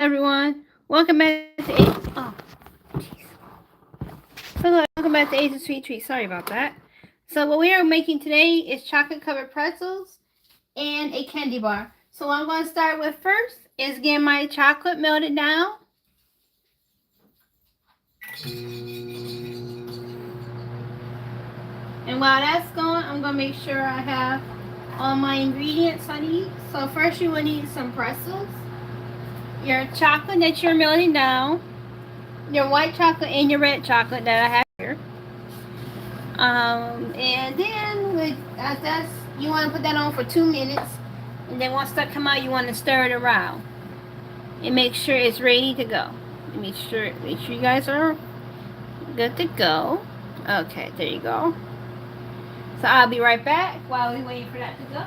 everyone. Welcome back to Hello, welcome back to Asian Sweet Treat. Sorry about that. So what we are making today is chocolate covered pretzels and a candy bar. So what I'm going to start with first is getting my chocolate melted down. And while that's going, I'm going to make sure I have all my ingredients I need. So first you will need some pretzels, your chocolate that you're melting down, your white chocolate and your red chocolate that I have here. And then that's you want to put that on for 2 minutes, and then once that come out, you want to stir it around and make sure it's ready to go. Make sure you guys are good to go. Okay, there you go. So I'll be right back while we wait for that to go.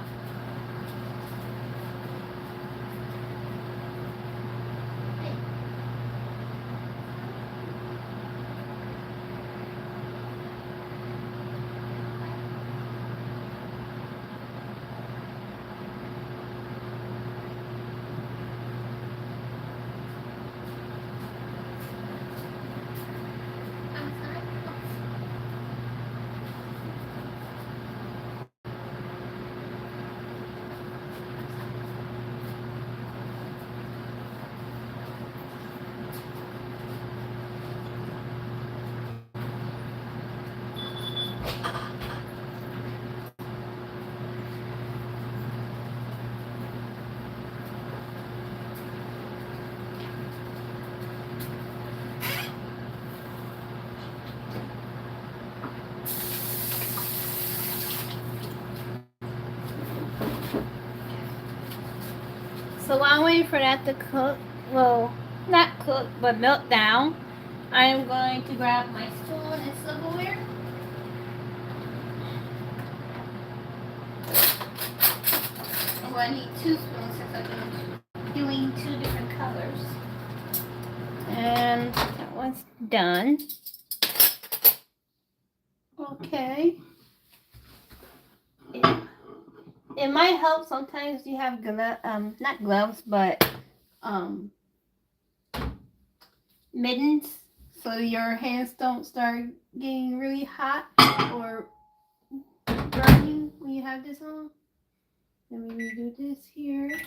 So while I'm waiting for that to cook, well, not cook, but melt down, I am going to grab my spoon and silverware. I'm going to need 2 spoons since I'm doing 2 different colors. And that one's done. Okay. It might help sometimes you have not gloves, but mittens, so your hands don't start getting really hot or burning when you have this on. Let me redo this here.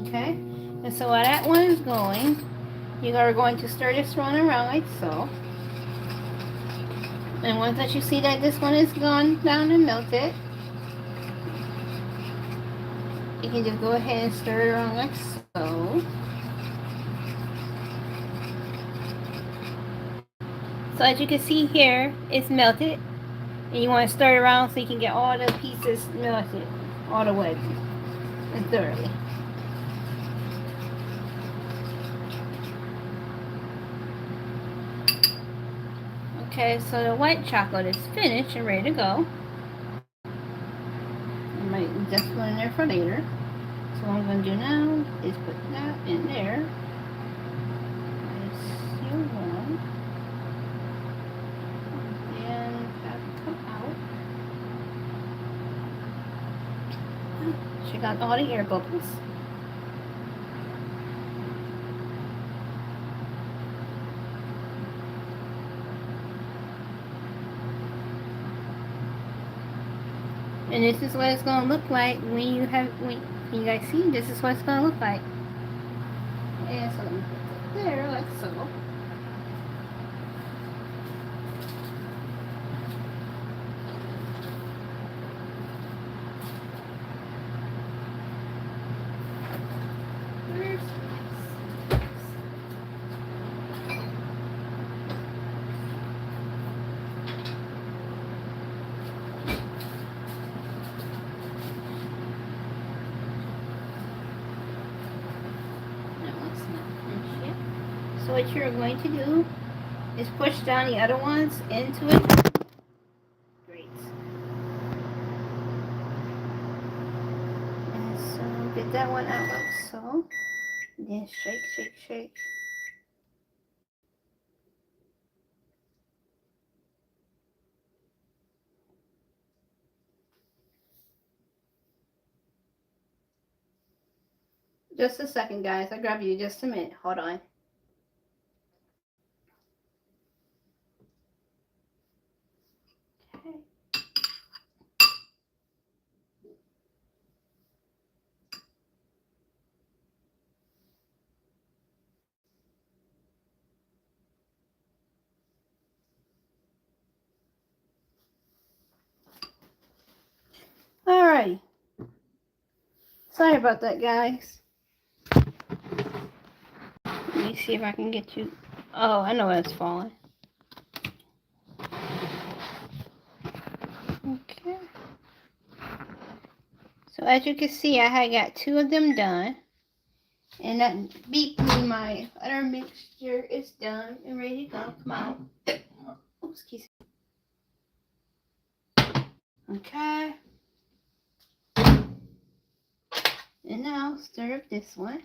Okay. And so while that one is going, you are going to stir this one around like so. And once that you see that this one is gone down and melted, you can just go ahead and stir it around like so. So as you can see here, it's melted. And you want to stir it around so you can get all the pieces melted all the way and thoroughly. Okay, so the white chocolate is finished and ready to go. I might just put in there for later. So what I'm going to do now is put that in there. And have it come out. Check out all the air bubbles. And this is what it's going to look like when you guys see, this is what it's going to look like. And so let me put it there like so. So what you're going to do is push down the other ones into it. Great. And so get that one out like so. Then shake, shake, shake. Just a second, guys. I'll grab you just a minute. Hold on. Okay. Alright. Sorry about that, guys. Let me see if I can get you. Oh, I know it's falling. Okay. So as you can see, I had got 2 of them done. And that beat me my other mixture is done and ready to go. Come out. Oh, excuse me. Okay. And now stir up this one.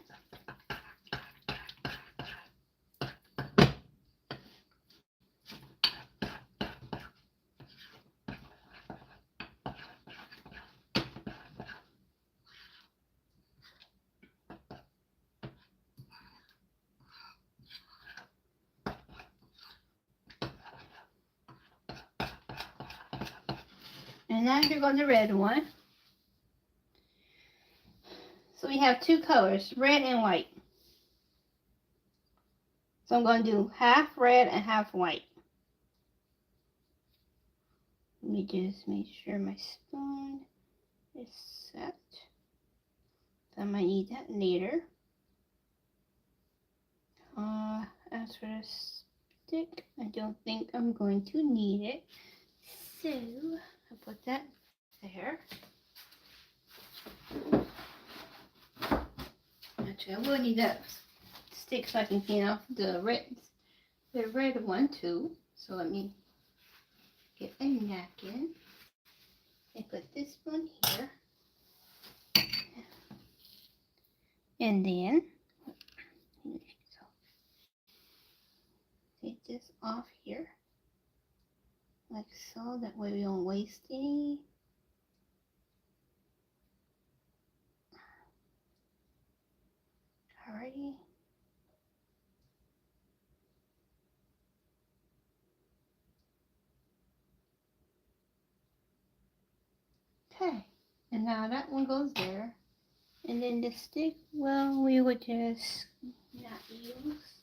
And now here goes the red one. So we have 2 colors, red and white. So I'm going to do half red and half white. Let me just make sure my spoon is set. I might need that later. As for the stick, I don't think I'm going to need it. So I'll put that there. Actually, I will need that stick so I can clean off the red one too. So let me get a napkin and put this one here. And then take this off here. Like so, that way we don't waste any. Alrighty. Okay, and now that one goes there. And then the stick, well, we would just not use.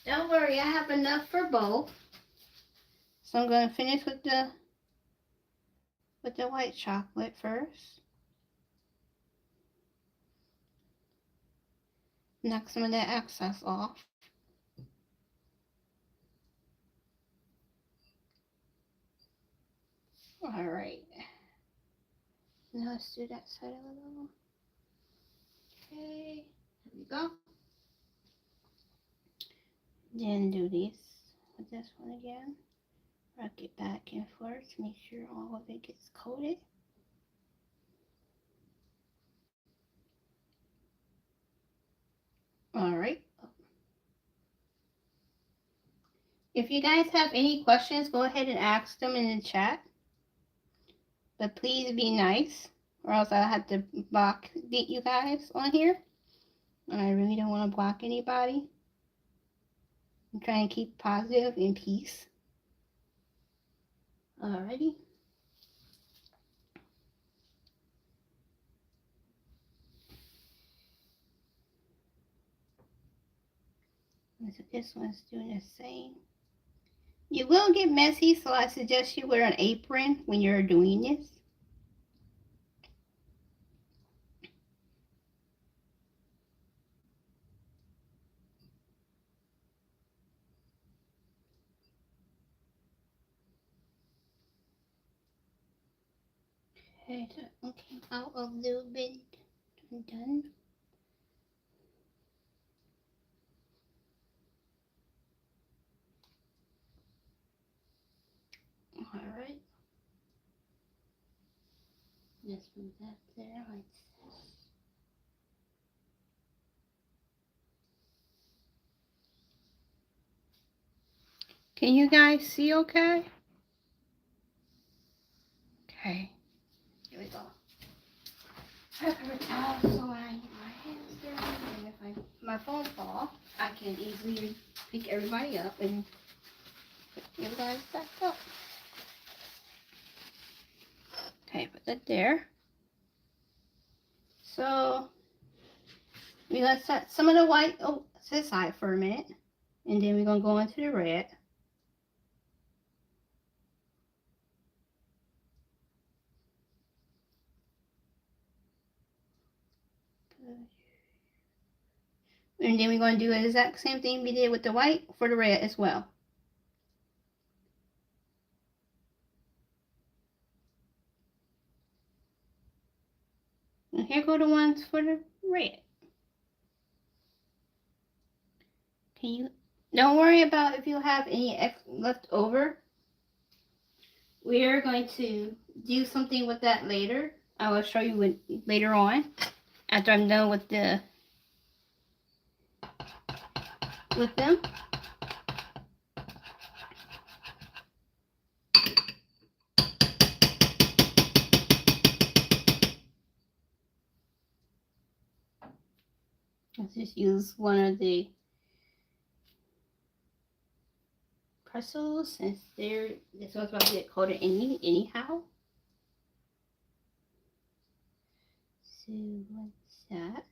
Don't worry, I have enough for both. So I'm going to finish with the white chocolate first. Knock some of that excess off. Alright. Now let's do that side a little. Okay, here we go. Then do this with this one again. Rock it back and forth to make sure all of it gets coated. Alright. If you guys have any questions, go ahead and ask them in the chat. But please be nice, or else I'll have to beat you guys on here. And I really don't want to block anybody. I'm trying to keep positive and peace. Alrighty. So this one's doing the same. You will get messy, so I suggest you wear an apron when you're doing this. Okay, that one came out a little bit done. Alright. Just move that there like this. Can you guys see okay? Okay, here we go. Paper towel so when I get my hands dirty and if my phone fall, I can easily pick everybody up and put you guys back up. Okay, put that there. So we're gonna set some of the white to the side for a minute, and then we're gonna go into the red. And then we're going to do the exact same thing we did with the white for the red as well. And here go the ones for the red. Don't worry about if you have any left over. We're going to do something with that later. I will show you later on after I'm done with them. Let's just use one of the pretzels since this one's about to get coated anyhow. So what's that?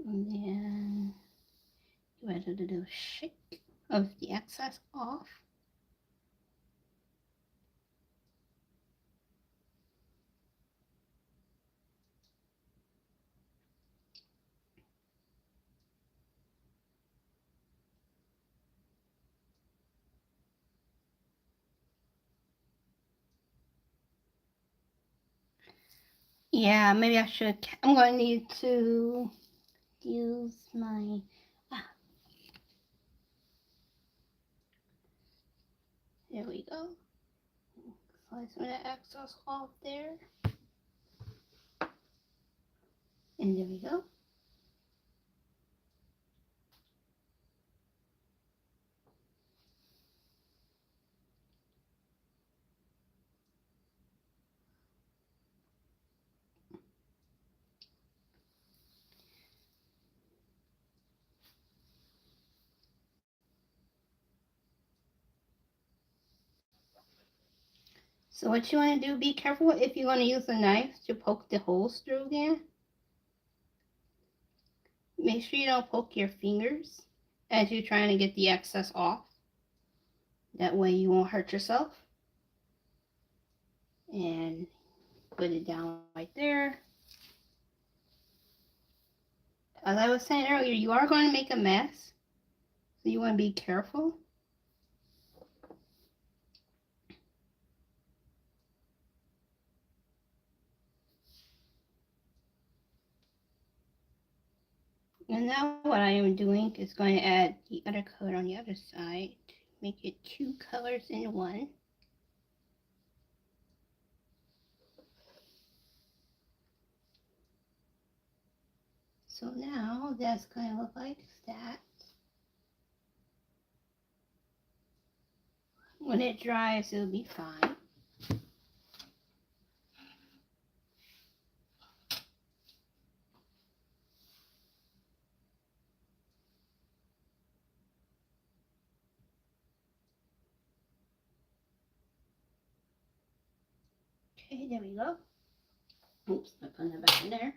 And then you add a little shake of the excess off. Yeah, maybe I should. I'm going to need to use my. There we go. Slide some of that excess off there. And there we go. So what you want to do, be careful if you're going to use a knife to poke the holes through again. Make sure you don't poke your fingers as you're trying to get the excess off. That way you won't hurt yourself. And put it down right there. As I was saying earlier, you are going to make a mess. So you want to be careful. And now what I am doing is going to add the other color on the other side. Make it two colors in one. So now that's going to look like that. When it dries, it'll be fine. Okay, there we go. Oops, I put that back in there.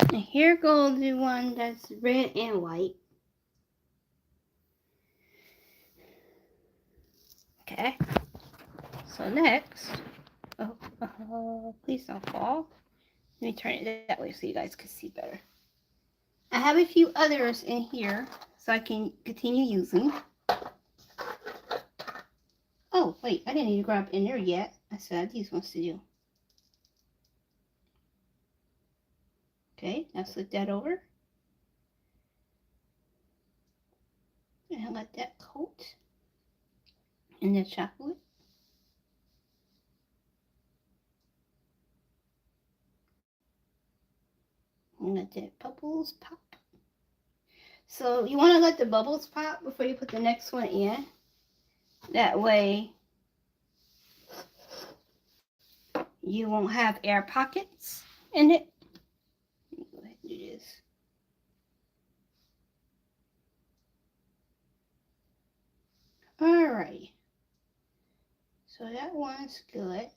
And here goes the one that's red and white. Okay. So next, please don't fall. Let me turn it that way so you guys can see better. I have a few others in here so I can continue using. Oh, wait, I didn't need to grab in there yet. I still have these ones to do. Okay, now flip that over. And let that coat in the chocolate. And let the bubbles pop. So you want to let the bubbles pop before you put the next one in. That way you won't have air pockets in it. Let me go ahead and do this. Alright. So that one's good.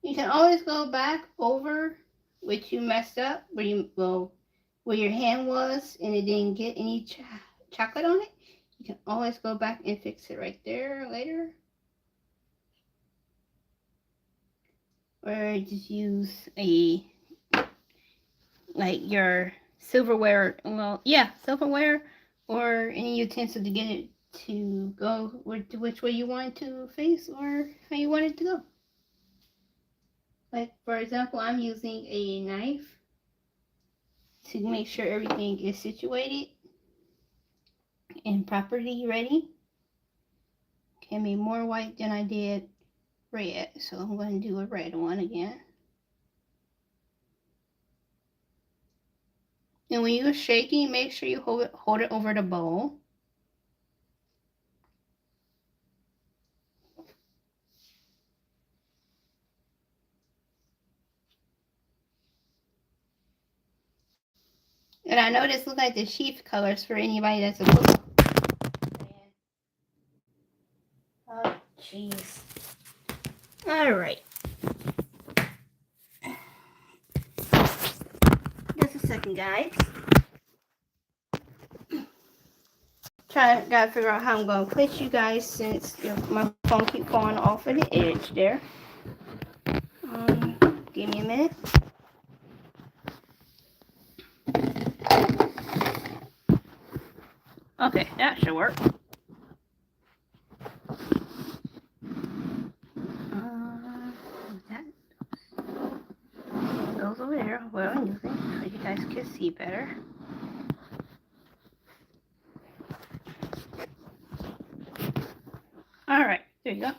You can always go back over what you messed up, where your hand was and it didn't get any chocolate on it. You can always go back and fix it right there later. Or just use your silverware, silverware or any utensil to get it to go which way you want it to face or how you want it to go. Like, for example, I'm using a knife to make sure everything is situated and properly ready. Okay, I made more white than I did red, so I'm going to do a red one again. And when you're shaking, make sure you hold it over the bowl. And I know this looks like the sheep colors for anybody that's a football fan. Oh, jeez. All right. Just a second, guys. Gotta figure out how I'm gonna put you guys since my phone keeps falling off of the edge there. Give me a minute. Okay, that should work. That goes over there where I'm using so you guys can see better. Alright, there you go.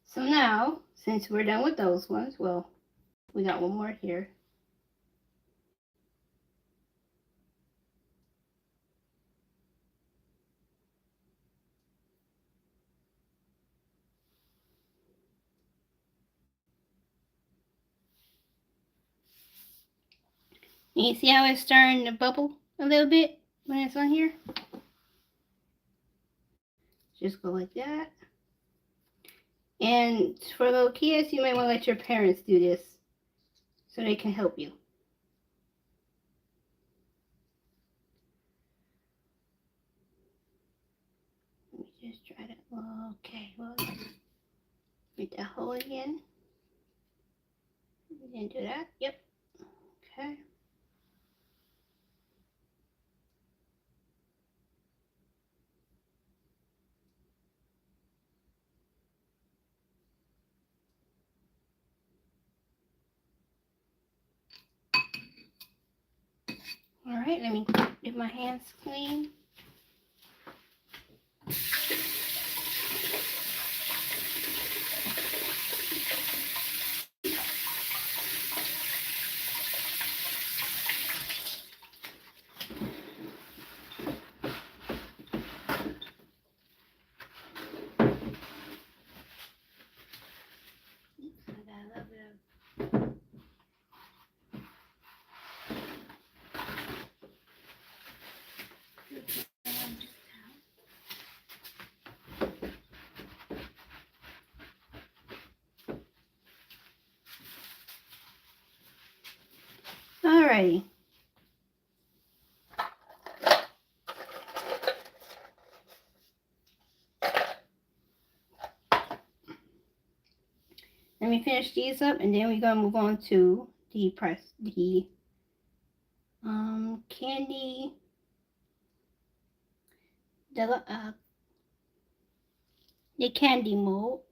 So now, since we're done with those ones, well, we got one more here. And you see how it's starting to bubble a little bit when it's on here? Just go like that. And for little kids, you might want to let your parents do this so they can help you. Let me just try to, okay, well, make that hole again. Didn't do that, yep, okay. All right, let me get my hands clean. Alrighty. Let me finish these up, and then we're gonna move on to the candy, the candy mold.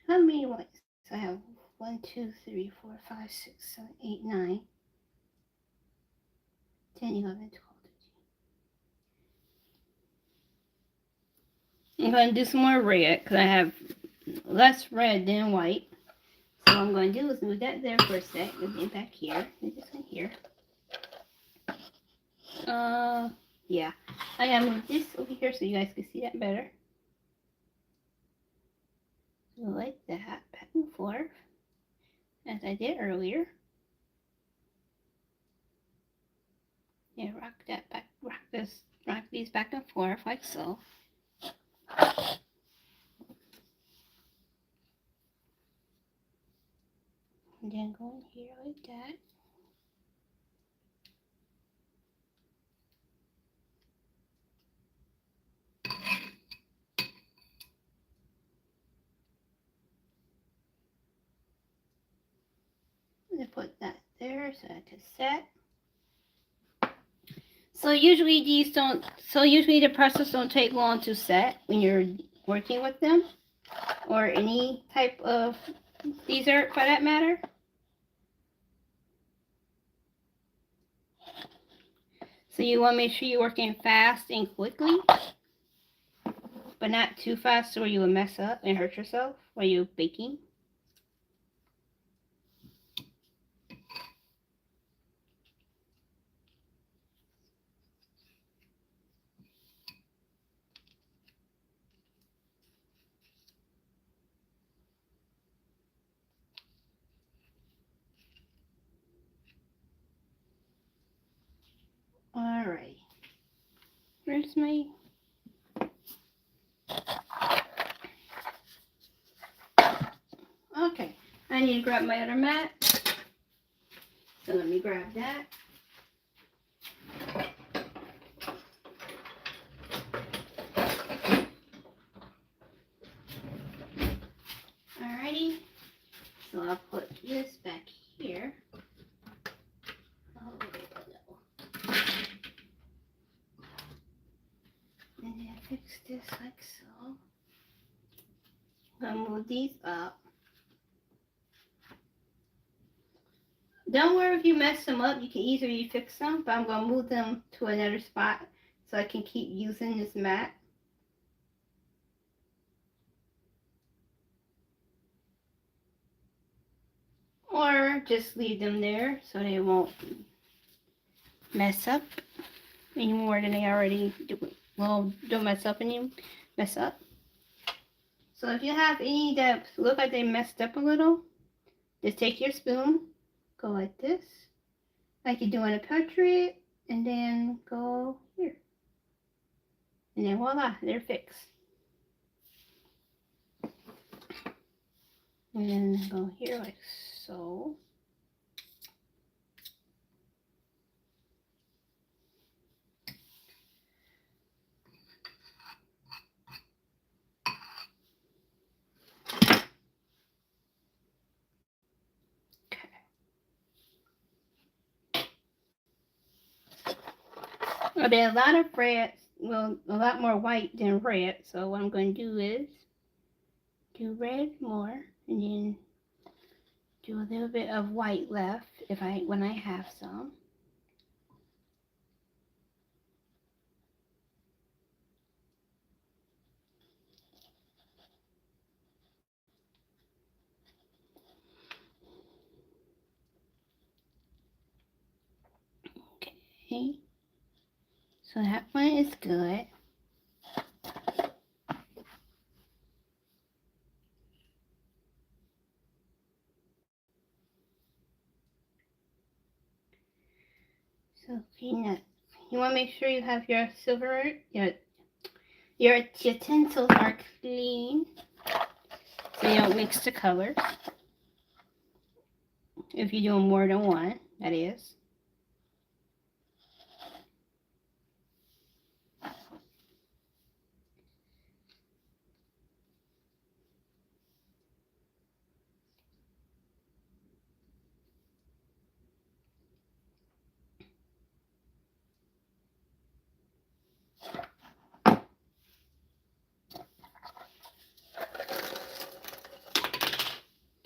How many ones? So I have 1, 2, 3, 4, 5, 6, 7, 8, 9, 10, 11, 12, 13. I'm going to do some more red because I have less red than white. So what I'm going to do is move that there for a sec. Move it back here. Move this one here. Yeah. I gotta move this over here so you guys can see that better. So like that, back and forth, as I did earlier. Yeah, rock that back, rock these back and forth like so. And then go in here like that. And put that there so that can set. So usually the pretzels don't take long to set when you're working with them, or any type of dessert for that matter. So you want to make sure you're working fast and quickly, but not too fast where you will mess up and hurt yourself while you're baking. Alright. Where's my... Okay. I need to grab my other mat. So let me grab that. Alrighty. So I'll put this back here. Oh, no. And then fix this like so. I'm gonna move these up. Don't worry if you mess them up, you can easily fix them, but I'm gonna move them to another spot so I can keep using this mat. Or just leave them there so they won't mess up any more than they already do. Well, don't mess up any mess up. So if you have any that look like they messed up a little, just take your spoon, go like this, like you do in a portrait, and then go here. And then voila, they're fixed. And then go here like so. Well, there are a lot of red, well, a lot more white than red. So what I'm going to do is do red more, and then do a little bit of white left when I have some. Okay, so that one is good. So peanut, you want to make sure you have your silverware, your utensils are clean, so you don't mix the colors. If you're doing more than one, that is.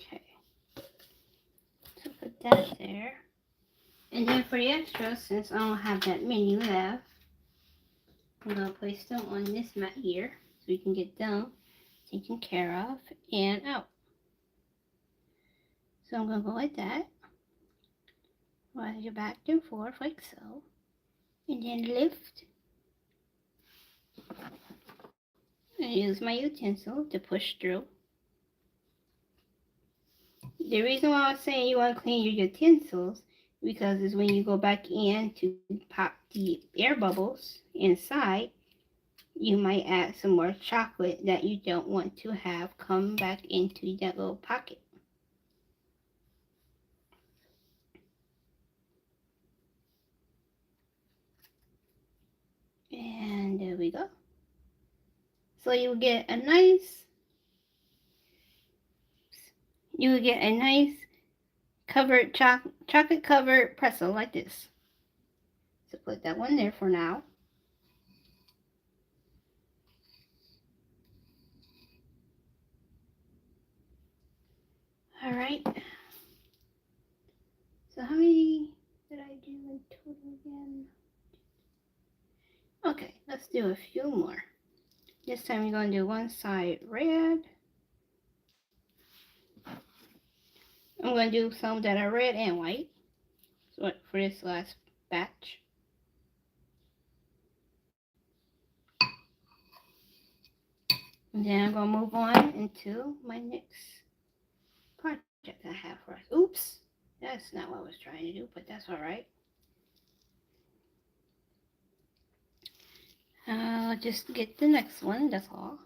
Okay, so put that there. And then for the extras, since I don't have that many left, I'm going to place them on this mat here so we can get them taken care of and out. So I'm going to go like that. Ride your back and forth like so. And then lift. And use my utensil to push through. The reason why I was saying you want to clean your utensils because it's when you go back in to pop the air bubbles inside, you might add some more chocolate that you don't want to have come back into that little pocket. And there we go. So you get a nice covered chocolate covered pretzel like this. So put that one there for now. All right. So how many did I do in total again? Okay, let's do a few more. This time we're going to do one side red. I'm going to do some that are red and white for this last batch. And then I'm going to move on into my next project I have for us. Oops, that's not what I was trying to do, but that's all right. I'll just get the next one, that's all.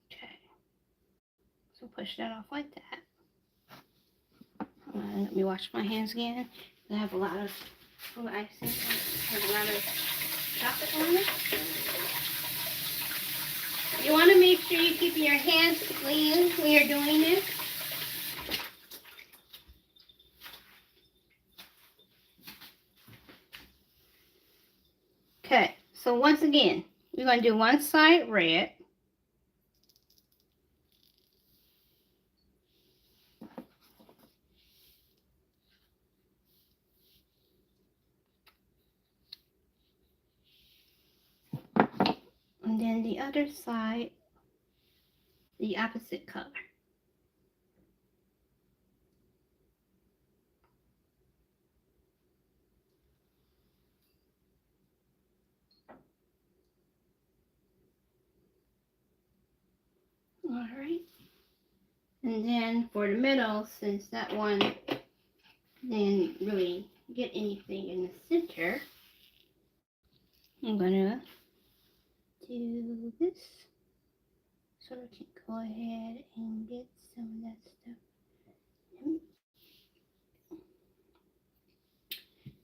Okay, so push that off like that. Let me wash my hands again. I have a lot of food icing. I have a lot of chocolate on it. You want to make sure you keep your hands clean when you're doing this. Okay, so once again, we're going to do one side red. And then the other side, the opposite color. All right. And then for the middle, since that one didn't really get anything in the center, I'm gonna do this so I can go ahead and get some of that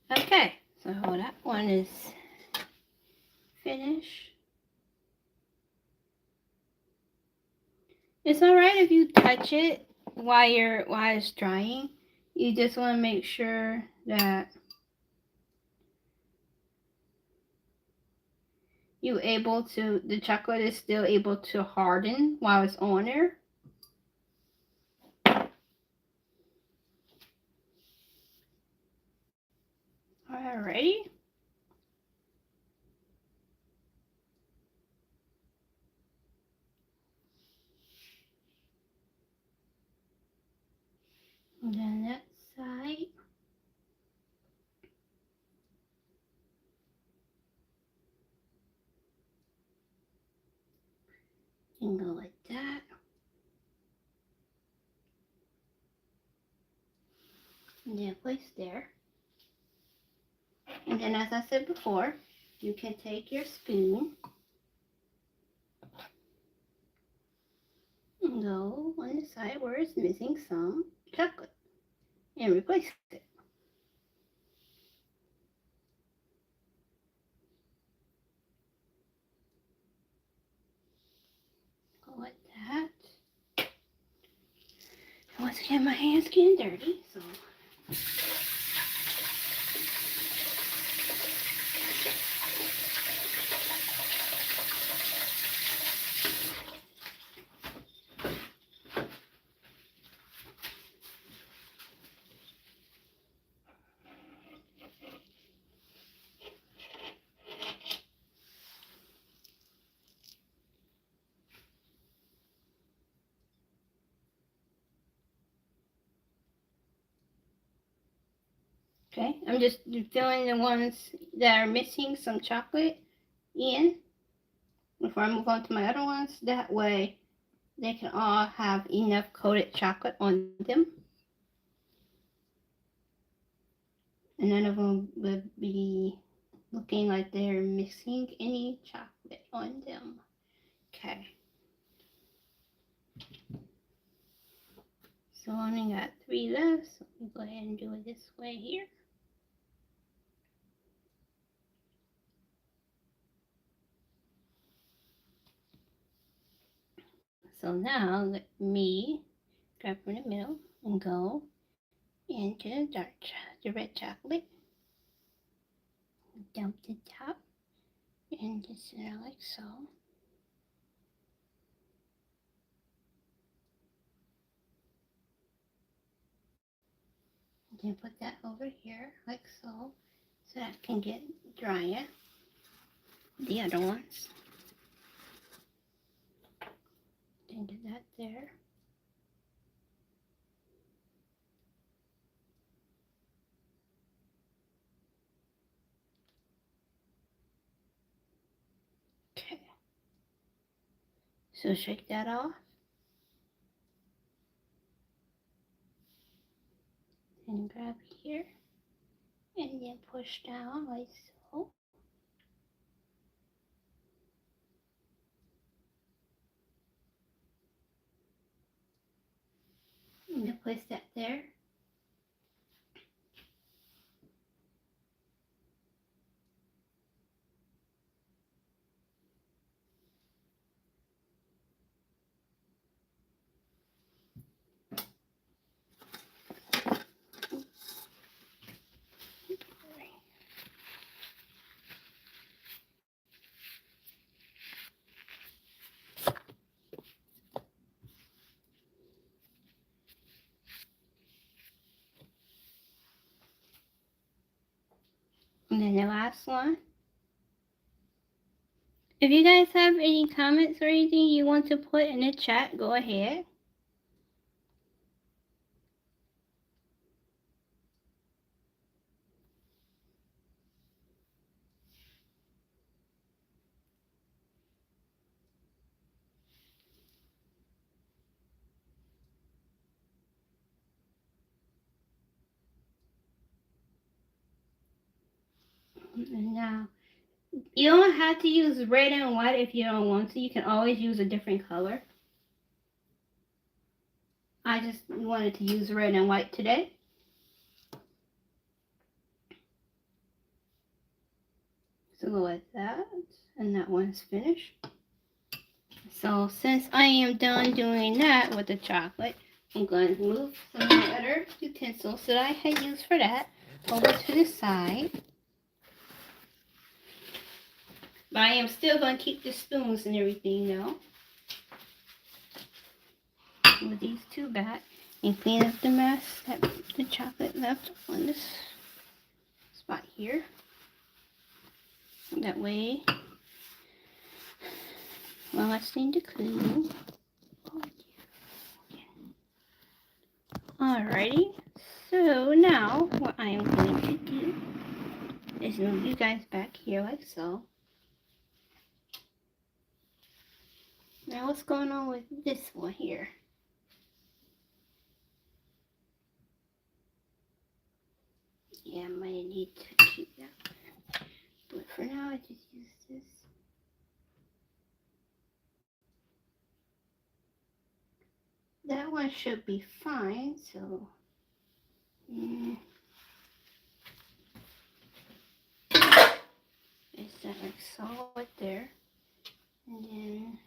stuff. Okay, so that one is finished. It's alright if you touch it while it's drying. You just want to make sure that the chocolate is still able to harden while it's on there. Alrighty. And then that side. And go like that. And then place there. And then as I said before, you can take your spoon and go on the side where it's missing some chocolate and replace it. Go like that. And once again, my hands getting dirty, so Okay, I'm just filling the ones that are missing some chocolate in before I move on to my other ones. That way they can all have enough coated chocolate on them. And none of them would be looking like they're missing any chocolate on them. Okay. So I only got 3 left. So let me go ahead and do it this way here. So now let me grab from the middle and go into the red chocolate. Dump the top and the center like so. Then put that over here like so that can get drier. The other ones. Then do that there. Okay. So shake that off. And grab here. And then push down like so. And then place that there. And then the last one. If you guys have any comments or anything you want to put in the chat, go ahead. And now, you don't have to use red and white if you don't want to. You can always use a different color. I just wanted to use red and white today. So go like that. And that one's finished. So since I am done doing that with the chocolate, I'm going to move some of the other utensils that I had used for that over to the side. But I am still going to keep the spoons and everything though. Move these two back and clean up the mess that the chocolate left on this spot here. That way, well, I need to clean. Alrighty, so now what I am going to do is move you guys back here like so. Now what's going on with this one here? Yeah, I might need to keep that. But for now, I just use this. That one should be fine, so. Place that like so right there. And then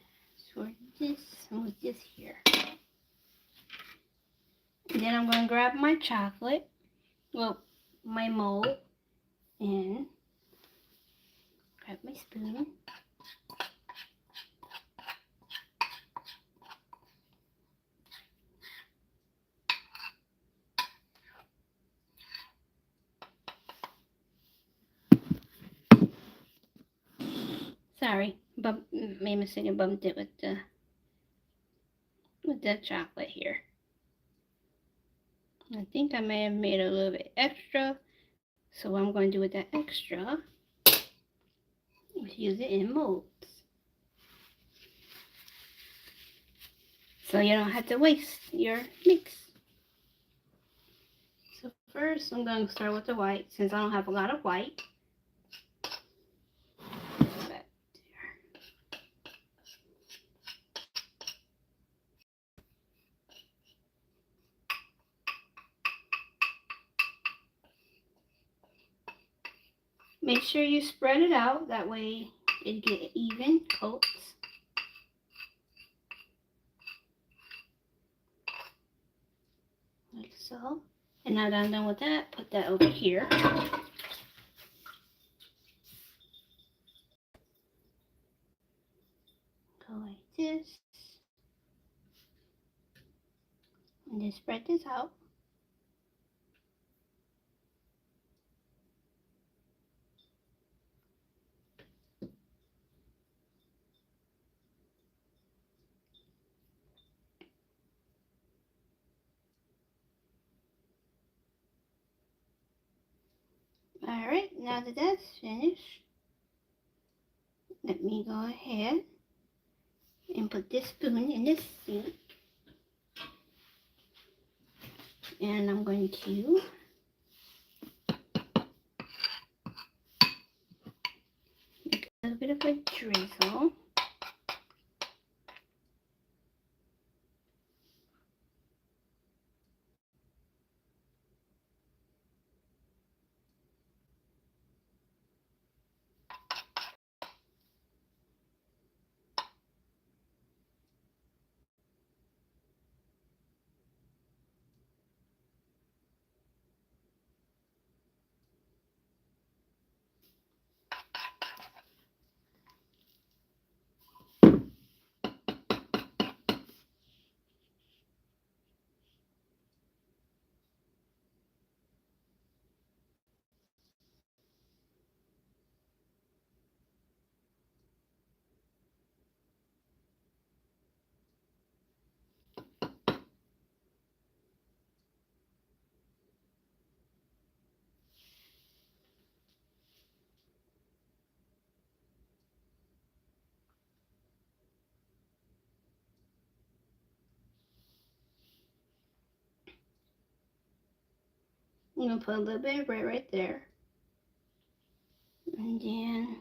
sort this with this here. And then I'm going to grab my chocolate, well, my mold, and grab my spoon. Sorry, made a mistake and bumped it with the chocolate here. I think I may have made a little bit extra, So what I'm going to do with that extra is use it in molds. So you don't have to waste your mix. So first I'm going to start with the white since I don't have a lot of white. Make sure you spread it out, that way it get even coats. Like so. And now that I'm done with that, put that over here. Go like this. And then spread this out. Alright, now that that's finished, let me go ahead and put this spoon in this sink. And I'm going to make a little bit of a drizzle. I'm going to put a little bit of bread right there. And then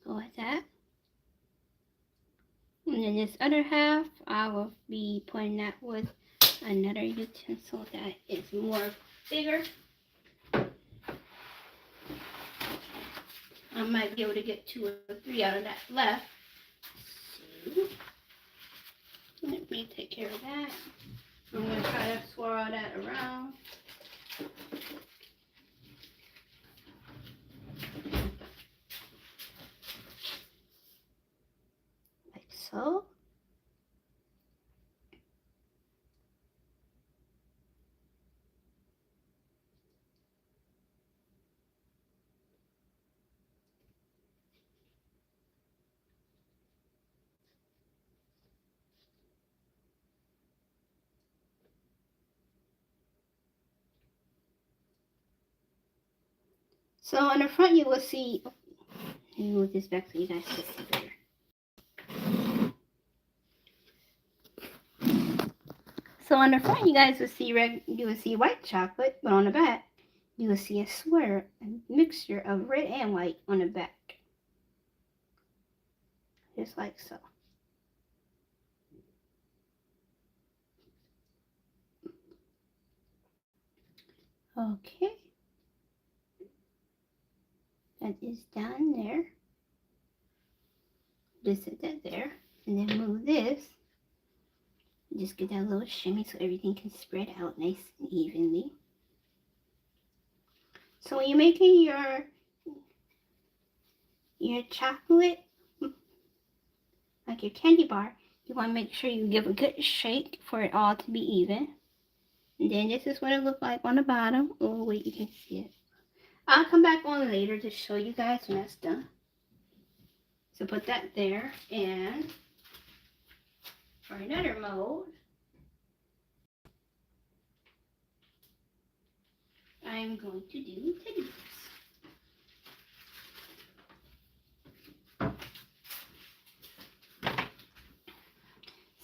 go like that. And then this other half, I will be putting that with another utensil that is more bigger. I might be able to get 2 or 3 out of that left. So, let me take care of that. I'm going to try to swirl that around. Like so. So on the front you will see, let me move this back so you guys can see better. So on the front you guys will see white chocolate, but on the back you will see a mixture of red and white on the back. Just like so. Okay. That is down there. Just set that there. And then move this. Just get that little shimmy so everything can spread out nice and evenly. So when you're making your chocolate, like your candy bar, you want to make sure you give a good shake for it all to be even. And then this is what it looks like on the bottom. Oh wait, you can see it. I'll come back on later to show you guys when that's done. So put that there, and for another mold, I'm going to do teddy bears.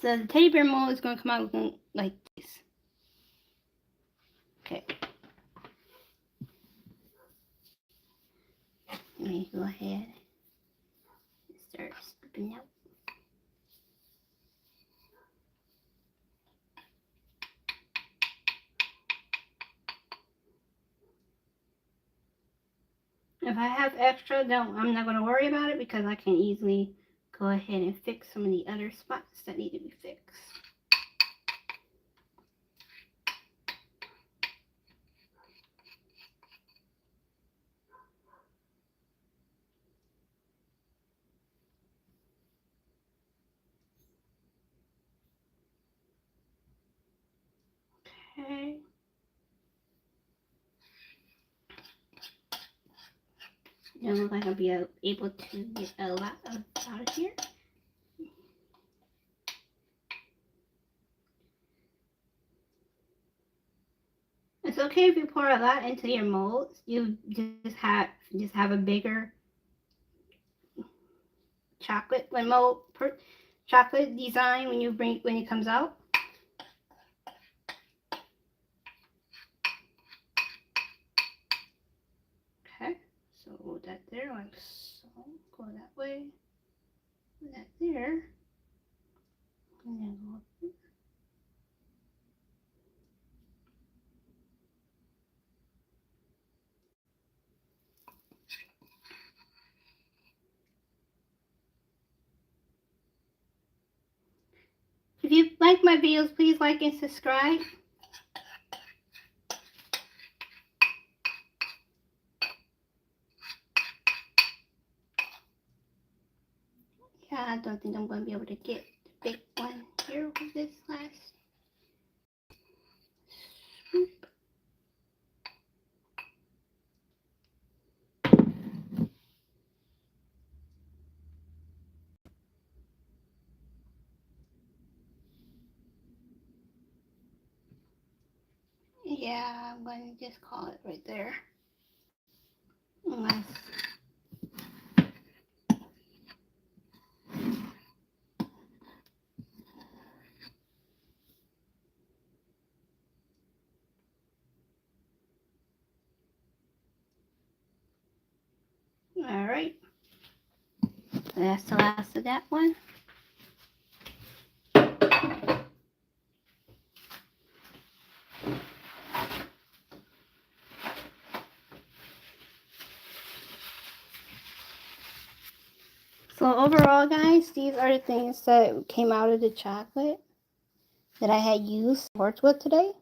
So the teddy bear mold is going to come out looking like this. Okay. Let me go ahead and start scooping out. If I have extra, I'm not going to worry about it because I can easily go ahead and fix some of the other spots that need to be fixed. Okay. It looks like I'll be able to get a lot out of here. It's okay if you pour a lot into your molds. You just have a bigger chocolate mold chocolate design when it comes out. Okay, so hold that there like so. Go that way. Put that there. And then go up here. If you like my videos, please like and subscribe. Yeah, I don't think I'm going to be able to get the big one here with this last swoop. Yeah, I'm going to just call it right there. Unless all right. That's the last of that one. So overall, guys, these are the things that came out of the chocolate that I had used worked with today.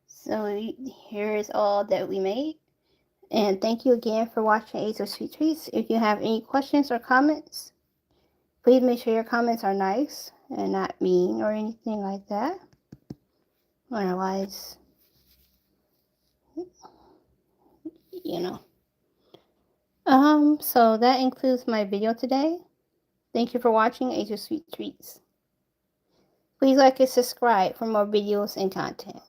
So here is all that we made. And thank you again for watching Age of Sweet Treats. If you have any questions or comments, please make sure your comments are nice and not mean or anything like that. Otherwise, you know. So that includes my video today. Thank you for watching Age of Sweet Treats. Please like and subscribe for more videos and content.